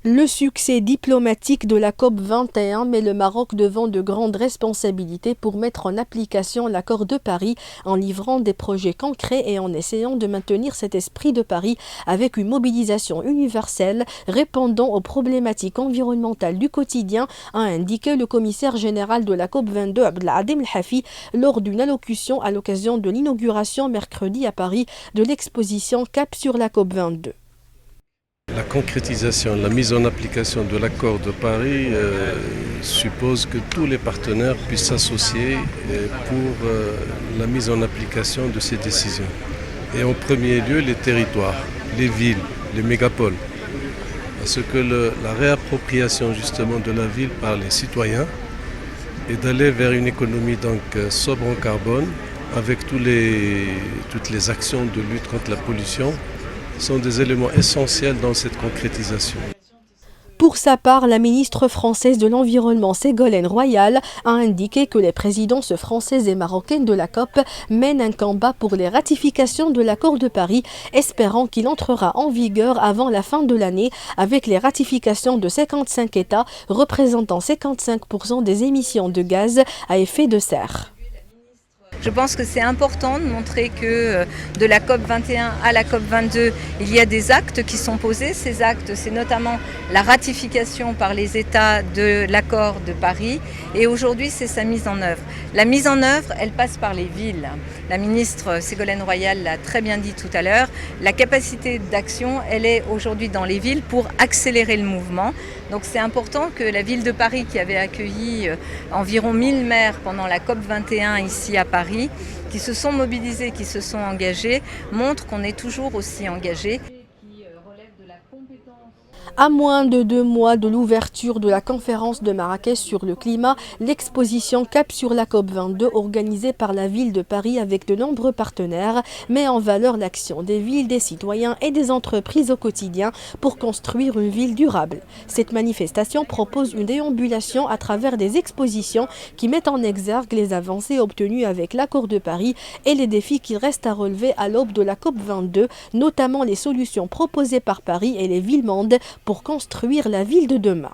Le succès diplomatique de la COP 21 met le Maroc devant de grandes responsabilités pour mettre en application l'accord de Paris en livrant des projets concrets et en essayant de maintenir cet esprit de Paris avec une mobilisation universelle répondant aux problématiques environnementales du quotidien, a indiqué le commissaire général de la COP 22 Abdeladem El-Hafi lors d'une allocution à l'occasion de l'inauguration mercredi à Paris de l'exposition Cap sur la COP 22. La concrétisation, la mise en application de l'accord de Paris suppose que tous les partenaires puissent s'associer pour la mise en application de ces décisions. Et en premier lieu, les territoires, les villes, les mégapoles. Parce que la réappropriation justement de la ville par les citoyens et d'aller vers une économie donc sobre en carbone avec toutes les actions de lutte contre la pollution sont des éléments essentiels dans cette concrétisation. Pour sa part, la ministre française de l'Environnement Ségolène Royal a indiqué que les présidences françaises et marocaines de la COP mènent un combat pour les ratifications de l'accord de Paris, espérant qu'il entrera en vigueur avant la fin de l'année avec les ratifications de 55 États représentant 55% des émissions de gaz à effet de serre. Je pense que c'est important de montrer que de la COP 21 à la COP 22, il y a des actes qui sont posés. Ces actes, c'est notamment la ratification par les États de l'accord de Paris. Et aujourd'hui, c'est sa mise en œuvre. La mise en œuvre, elle passe par les villes. La ministre Ségolène Royal l'a très bien dit tout à l'heure. La capacité d'action, elle est aujourd'hui dans les villes pour accélérer le mouvement. Donc c'est important que la ville de Paris, qui avait accueilli environ 1000 maires pendant la COP 21 ici à Paris, qui se sont mobilisés, qui se sont engagés, montre qu'on est toujours aussi engagé. À moins de 2 mois de l'ouverture de la conférence de Marrakech sur le climat, l'exposition Cap sur la COP 22 organisée par la ville de Paris avec de nombreux partenaires met en valeur l'action des villes, des citoyens et des entreprises au quotidien pour construire une ville durable. Cette manifestation propose une déambulation à travers des expositions qui mettent en exergue les avancées obtenues avec l'accord de Paris et les défis qui restent à relever à l'aube de la COP 22, notamment les solutions proposées par Paris et les villes-mondes pour construire la ville de demain.